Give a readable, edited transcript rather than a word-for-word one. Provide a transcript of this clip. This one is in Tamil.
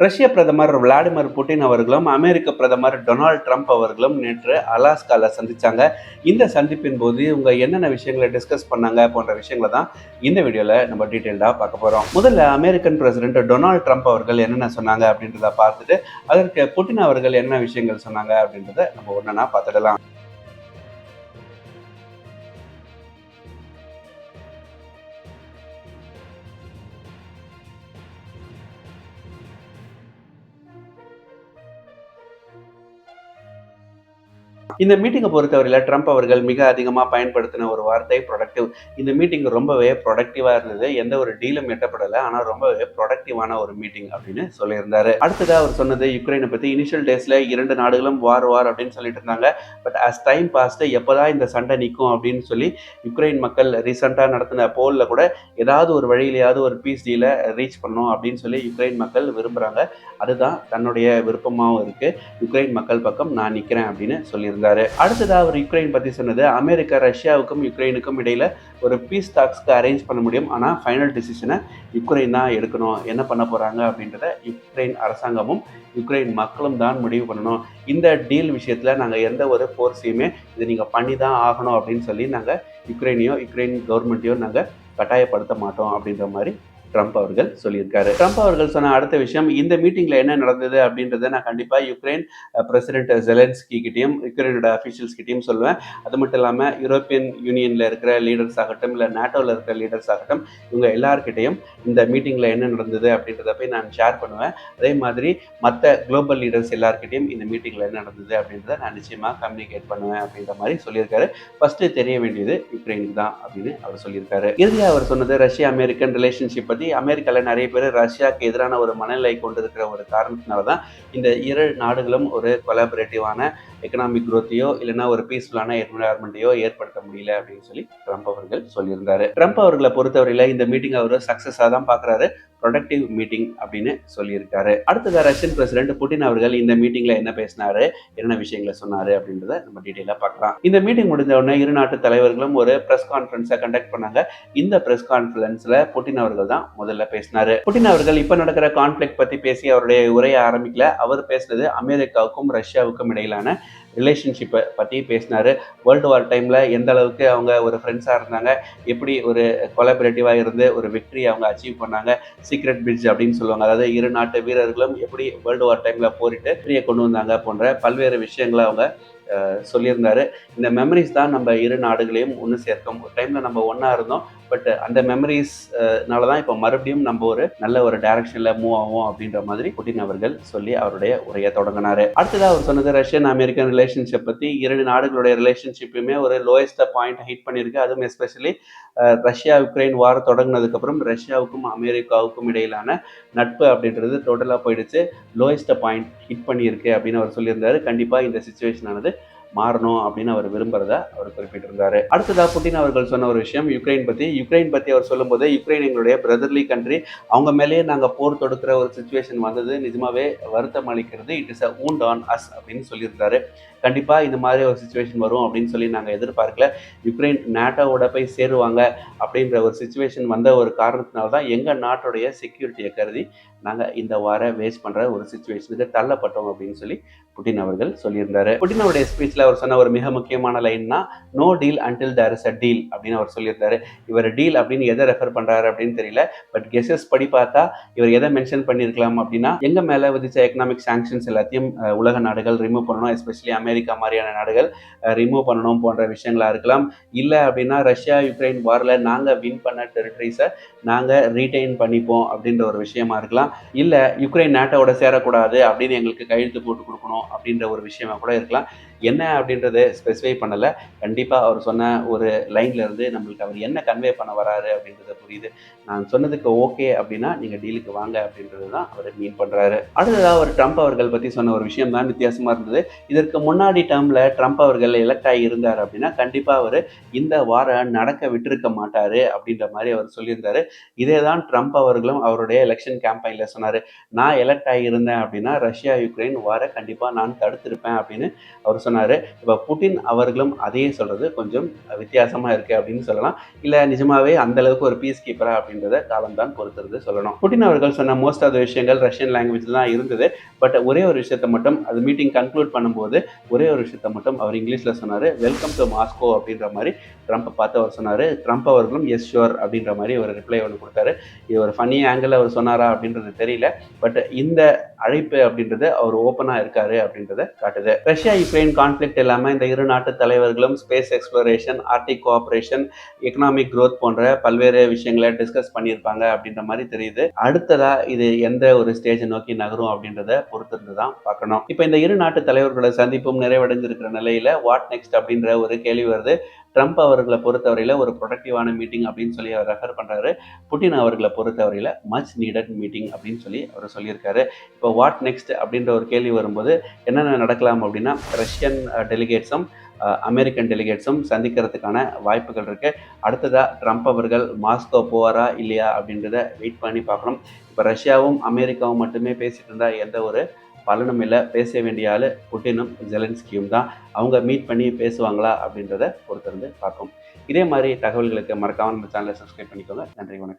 ரஷ்ய பிரதமர் விளாடிமிர் புட்டின் அவர்களும், அமெரிக்க பிரதமர் டொனால்ட் ட்ரம்ப் அவர்களும் நேற்று அலாஸ்கால சந்திச்சாங்க. இந்த சந்திப்பின் போது இவங்க என்னென்ன விஷயங்கள டிஸ்கஸ் பண்ணாங்க போன்ற விஷயங்கள தான் இந்த வீடியோல நம்ம டீட்டெயில்டா பார்க்க போறோம். முதல்ல அமெரிக்கன் பிரசிடென்ட் டொனால்ட் ட்ரம்ப் அவர்கள் என்னென்ன சொன்னாங்க அப்படின்றத பார்த்துட்டு, அதற்கு புட்டின் அவர்கள் என்ன விஷயங்கள் சொன்னாங்க அப்படின்றத நம்ம ஒன்னொன்னா பார்த்துடலாம். இந்த மீட்டிங்கை பொறுத்தவரையில் ட்ரம்ப் அவர்கள் மிக அதிகமாக பயன்படுத்தின ஒரு வார்த்தை ப்ரொடக்டிவ். இந்த மீட்டிங் ரொம்பவே ப்ரொடக்டிவாக இருந்தது. எந்த ஒரு டீலும் எட்டப்படலை, ஆனால் ரொம்பவே ப்ரொடக்டிவான ஒரு மீட்டிங் அப்படின்னு சொல்லியிருந்தாரு. அடுத்ததாக அவர் சொன்னது யுக்ரைனை பற்றி. இனிஷியல் டேஸில் இரண்டு நாடுகளும் வார் அப்படின்னு சொல்லிட்டு இருந்தாங்க. பட் அஸ் டைம் பாஸ்ட்டு எப்போதான் இந்த சண்டை நிற்கும் அப்படின்னு சொல்லி யுக்ரைன் மக்கள் ரீசெண்டாக நடத்தின போலில் கூட ஏதாவது ஒரு வழியிலையாவது ஒரு பீஸ் டீலை ரீச் பண்ணணும் அப்படின்னு சொல்லி யுக்ரைன் மக்கள் விரும்புகிறாங்க. அதுதான் தன்னுடைய விருப்பமாகவும் இருக்குது. யுக்ரைன் மக்கள் பக்கம் நான் நிற்கிறேன் அப்படின்னு சொல்லியிருந்தாரு. அடுத்ததாக அவர் யுக்ரைன் பற்றி சொன்னது, அமெரிக்கா ரஷ்யாவுக்கும் யுக்ரைனுக்கும் இடையில ஒரு பீஸ் டாக்ஸ்க்கு அரேஞ்ச் பண்ண முடியும், ஆனால் ஃபைனல் டிசிஷனை யுக்ரைன் தான் எடுக்கணும். என்ன பண்ண போகிறாங்க அப்படின்றத யுக்ரைன் அரசாங்கமும் யுக்ரைன் மக்களும் தான் முடிவு பண்ணணும். இந்த டீல் விஷயத்தில் நாங்கள் எந்த ஒரு ஃபோர்ஸையுமே இது நீங்கள் பண்ணி தான் ஆகணும் அப்படின்னு சொல்லி நாங்கள் யுக்ரைன் கவர்மெண்ட்டையோ நாங்கள் கட்டாயப்படுத்த மாட்டோம் அப்படின்ற மாதிரி ட்ரம்ப் அவர்கள் சொல்லியிருக்காரு. ட்ரம்ப் அவர்கள் சொன்ன அடுத்த விஷயம், இந்த மீட்டிங்ல என்ன நடந்தது அப்படின்றத நான் கண்டிப்பா யுக்ரைன் பிரசிடென்ட் ஜெலன்ஸ்கி கிட்டையும் யுக்ரைனோட அஃபிஷியல்ஸ் கிட்டையும் சொல்லுவேன். அது மட்டும் இல்லாமல் யூரோப்பியன் யூனியன்ல இருக்கிற லீடர்ஸ் ஆகட்டும், இல்லை நாட்டோவில் இருக்கிற லீடர்ஸ் ஆகட்டும், இவங்க எல்லார்கிட்டையும் இந்த மீட்டிங்ல என்ன நடந்தது அப்படின்றத போய் நான் ஷேர் பண்ணுவேன். அதே மாதிரி மற்ற குளோபல் லீடர்ஸ் எல்லார்கிட்டையும் இந்த மீட்டிங்ல என்ன நடந்தது அப்படின்றத நான் நிச்சயமா கம்யூனிகேட் பண்ணுவேன் அப்படின்ற மாதிரி சொல்லியிருக்காரு. ஃபர்ஸ்ட் தெரிய வேண்டியது யுக்ரைனுக்கு தான் அப்படின்னு அவர் சொல்லியிருக்காரு. இறுதியாக அவர் சொன்னது ரஷ்யா அமெரிக்கன் ரிலேஷன்ஷிப் பற்றி. அமெரிக்காவில் நிறைய பேர் ரஷ்யாவுக்கு எதிரான ஒரு மனநிலை கொண்டிருக்கிற ஒரு காரணத்தினால தான் இந்த இரு நாடுகளும் ஒரு கொலாபரேட்டிவான எக்கனாமிக் குரோத்தையோ இல்லைன்னா ஒரு பீஸ்ஃபுல்லான என்விரான்மெண்ட்டையோ ஏற்படுத்த முடியல அப்படின்னு சொல்லி ட்ரம்ப் அவர்கள் சொல்லியிருந்தாரு. ட்ரம்ப் அவர்களை பொறுத்தவரையில் இந்த மீட்டிங் அவர் சக்சஸாக தான் பார்க்குறாரு. ப்ரொடக்டிவ் மீட்டிங் அப்படின்னு சொல்லியிருக்காரு. அடுத்தது ரஷ்யன் பிரசிடென்ட் புட்டின் அவர்கள் இந்த மீட்டிங்ல என்ன பேசினாரு, என்ன விஷயங்களை சொன்னாரு அப்படின்றத நம்ம டீட்டெயிலா பார்க்கலாம். இந்த மீட்டிங் முடிஞ்ச உடனே இரு நாட்டு தலைவர்களும் ஒரு பிரஸ் கான்ஃபரன்ஸை கண்டக்ட் பண்ணாங்க. இந்த பிரஸ் கான்ஃபரன்ஸ்ல புட்டின் அவர்கள் தான் முதல்ல பேசினாரு. புட்டின் அவர்கள் இப்ப நடக்கிற கான்ஃபிளிக்ட் பத்தி பேசி அவருடைய உரையை ஆரம்பிக்கல. அவர் பேசினது அமெரிக்காவுக்கும் ரஷ்யாவுக்கும் இடையிலான ரிலேஷன்ஷிப்பை பற்றி பேசினார். வேர்ல்டு வார் டைமில் எந்த அளவுக்கு அவங்க ஒரு ஃப்ரெண்ட்ஸாக இருந்தாங்க, எப்படி ஒரு கொலாபரேட்டிவாக இருந்து ஒரு விக்டரி அவங்க அச்சீவ் பண்ணாங்க, சீக்ரெட் பிரிட்ஜ் அப்படின்னு சொல்லுவாங்க. அதாவது இரு நாட்டு வீரர்களும் எப்படி வேர்ல்டு வார் டைமில் போரிட்டு வெற்றியை கொண்டு வந்தாங்க போன்ற பல்வேறு விஷயங்களை அவங்க சொல்லியிருந்தாரு. இந்த மெமரிஸ் தான் நம்ம இரு நாடுகளையும் ஒன்று சேர்க்கும். ஒரு டைமில் நம்ம ஒன்றா இருந்தோம், பட் அந்த மெமரிஸ்னால தான் இப்போ மறுபடியும் நம்ம ஒரு நல்ல ஒரு டைரக்ஷனில் மூவ் ஆகும் அப்படின்ற மாதிரி புட்டின் அவர்கள் சொல்லி அவருடைய உரையை தொடங்கினார். அடுத்ததாக அவர் சொன்னது ரஷ்யன் அமெரிக்கன் ரிலேஷன்ஷிப் பற்றி. இரண்டு நாடுகளுடைய ரிலேஷன்ஷிப்புமே ஒரு லோயஸ்ட் பாயிண்ட் ஹிட் பண்ணியிருக்கு. அதுவும் எஸ்பெஷலி ரஷ்யா யுக்ரைன் வார் தொடங்கினதுக்கப்புறம் ரஷ்யாவுக்கும் அமெரிக்காவுக்கும் இடையிலான நட்பு அப்படின்றது டோட்டலாக போயிடுச்சு. லோயஸ்ட் பாயிண்ட் ஹிட் பண்ணியிருக்கு அப்படின்னு அவர் சொல்லியிருந்தாரு. கண்டிப்பாக இந்த சுச்சுவேஷனானது மாறணும் அப்படின்னு அவர் விரும்புறதா அவர் குறிப்பிட்டிருந்தாரு. அடுத்ததாக புட்டின் அவர்கள் சொன்ன ஒரு விஷயம் யுக்ரைன் பத்தி அவர் சொல்லும்போது, யுக்ரைன் எங்களுடைய பிரதர்லி கண்ட்ரி, அவங்க மேலேயே நாங்கள் போர் தொடுக்கிற ஒரு சுச்சுவேஷன் வந்தது நிஜமாவே வருத்தம் அளிக்கிறது. It is a wound on us அப்படின்னு சொல்லியிருந்தாரு. கண்டிப்பாக இந்த மாதிரி ஒரு சுச்சுவேஷன் வரும் அப்படின்னு சொல்லி நாங்கள் எதிர்பார்க்கல. யுக்ரைன் நாட்டோட போய் சேருவாங்க அப்படின்ற ஒரு சுச்சுவேஷன் வந்த ஒரு காரணத்தினால தான் எங்கள் நாட்டுடைய செக்யூரிட்டியை கருதி நாங்கள் இந்த வார வேஸ்ட் பண்ணுற ஒரு சுச்சுவேஷனுக்கு தள்ளப்பட்டோம் அப்படின்னு சொல்லி புட்டின் அவர்கள் சொல்லியிருந்தாரு. புட்டினோடைய ஸ்பீச்சில் அவர் சொன்ன ஒரு மிக முக்கியமான லைன்னா, no deal until there is a deal அப்படின்னு அவர் சொல்லியிருந்தாரு. இவர் டீல் அப்படின்னு எதை ரெஃபர் பண்ணுறாரு அப்படின்னு தெரியல. பட் கெஸஸ் படி பார்த்தா இவர் எதை மென்ஷன் பண்ணியிருக்கலாம் அப்படின்னா, எங்க மேலே விதிச்ச எக்கனாமிக் சாங்ஷன்ஸ் எல்லாத்தையும் உலக நாடுகள் ரிமூவ் பண்ணணும், எஸ்பெஷலி அமெரிக்கா மாதிரியான நாடுகள் ரிமூவ் பண்ணணும் போன்ற விஷயங்களா இருக்கலாம். இல்லை அப்படின்னா ரஷ்யா யுக்ரைன் வாரில் நாங்கள் வின் பண்ண டெரிட்டரிஸை நாங்கள் ரீடைன் பண்ணிப்போம் அப்படின்ற ஒரு விஷயமா இருக்கலாம். இல்லை யுக்ரைன் நாட்டோட சேரக்கூடாது அப்படின்னு எங்களுக்கு கையெழுத்து போட்டு கொடுக்கணும் அப்படின்ற ஒரு விஷயமா கூட இருக்கலாம். என்ன அப்படின்றத ஸ்பெசிஃபை பண்ணலை. கண்டிப்பாக அவர் சொன்ன ஒரு லைன்ல இருந்து நம்மளுக்கு அவர் என்ன கன்வே பண்ண வராரு அப்படின்றத புரியுது. நான் சொன்னதுக்கு ஓகே அப்படின்னா நீங்கள் டீலுக்கு வாங்க அப்படின்றது தான் அவர் மீன் பண்ணுறாரு. அடுத்ததாக அவர் ட்ரம்ப் அவர்கள் பற்றி சொன்ன ஒரு விஷயம் தான் வித்தியாசமாக இருந்தது. இதற்கு முன்னாடி டேர்மில் ட்ரம்ப் அவர்கள் எலெக்ட் ஆகி இருந்தார் அப்படின்னா கண்டிப்பாக அவர் இந்த வாரம் நடக்க விட்டிருக்க மாட்டார் அப்படின்ற மாதிரி அவர் சொல்லியிருந்தாரு. இதே தான் ட்ரம்ப் அவர்களும் அவருடைய எலெக்ஷன் கேம்பெயினில் சொன்னார். நான் எலெக்ட் ஆகி இருந்தேன் அப்படின்னா ரஷ்யா யுக்ரைன் வாரை கண்டிப்பாக நான் தடுத்திருப்பேன் அப்படின்னு அவர் சொன்னார். இப்போ புட்டின் அவர்களும் அதையே சொல்கிறது கொஞ்சம் வித்தியாசமாக இருக்குது அப்படின்னு சொல்லலாம். இல்லை நிஜமாவே அந்த அளவுக்கு ஒரு பீஸ் கீப்பரா அப்படின்றத காலம்தான் பொறுத்திருந்து சொல்லணும். புட்டின் அவர்கள் சொன்ன மோஸ்ட் ஆஃப் த விஷயங்கள் ரஷ்யன் லாங்குவேஜ் தான் இருந்தது. பட் ஒரே ஒரு விஷயத்தை மட்டும் அது மீட்டிங் கன்க்ளூட் பண்ணும்போது ஒரே ஒரு விஷயத்தை மட்டும் அவர் இங்கிலீஷில் சொன்னார். வெல்கம் டு மாஸ்கோ அப்படின்ற மாதிரி ட்ரம்ப்பை பார்த்து அவர் சொன்னார். ட்ரம்ப் அவர்களும் எஸ் ஷுவர் அப்படின்ற மாதிரி ஒரு ரிப்ளை ஒன்று கொடுத்தாரு. இது ஒரு ஃபன்னி ஆங்கிள் அவர் சொன்னாரா அப்படின்றது தெரியல. பட் இந்த அழைப்பு அப்படின்றது அவர் ஓப்பனாக இருக்காரு அப்படின்றத காட்டுது. ரஷ்யா யுக்ரைன் கான்ஃப்ளிக்ட் இல்லாமல் இந்த இரு நாட்டு தலைவர்களும் space exploration, Arctic cooperation, economic growth போன்ற பல்வேறு விஷயங்களை டிஸ்கஸ் பண்ணியிருப்பாங்க அப்படின்ற மாதிரி தெரியுது. அடுத்ததா இது எந்த ஒரு ஸ்டேஜ் நோக்கி நகரும் அப்படின்றத பொறுத்திருந்து தான் பார்க்கணும். இப்போ இந்த இரு நாட்டு தலைவர்களோட சந்திப்பும் நிறைவடைஞ்சிருக்கிற நிலையில வாட் நெக்ஸ்ட் அப்படின்ற ஒரு கேள்வி வருது. ட்ரம்ப் அவர்களை பொறுத்தவரையில ஒரு ப்ரொடக்டிவான மீட்டிங் அப்படின்னு சொல்லி அவர் ரெஃபர் பண்றாரு. புட்டின் அவர்களை பொறுத்தவரையில மச் நீடட் மீட்டிங் அப்படின்னு சொல்லி அவர் சொல்லியிருக்காரு. இப்போ வாட் நெக்ஸ்ட் அப்படின்ற ஒரு கேள்வி வரும்போது என்னென்ன நடக்கலாம் அப்படின்னா ரஷ்யன் டெலிகேட்ஸும் அமெரிக்கன் டெலிகேட்ஸும் சந்திக்கிறதுக்கான வாய்ப்புகள் இருக்கு. அடுத்ததா ட்ரம்ப் அவர்கள் மாஸ்கோ போவாரா இல்லையா அப்படின்றத வெயிட் பண்ணி பார்க்கணும். இப்போ ரஷ்யாவும் அமெரிக்காவும் மட்டுமே பேசிட்டு இருந்தா எந்த ஒரு பலனும் இல்லை. பேச வேண்டிய ஆள் புட்டினும் ஜெலன்ஸ்கியும் தான். அவங்க மீட் பண்ணி பேசுவாங்களா அப்படின்றத பொறுத்திருந்து பார்ப்போம். இதே மாதிரி தகவல்களுக்கு மறக்காம நம்ம சேனலை சப்ஸ்கிரைப் பண்ணிக்கோங்க. நன்றி, வணக்கம்.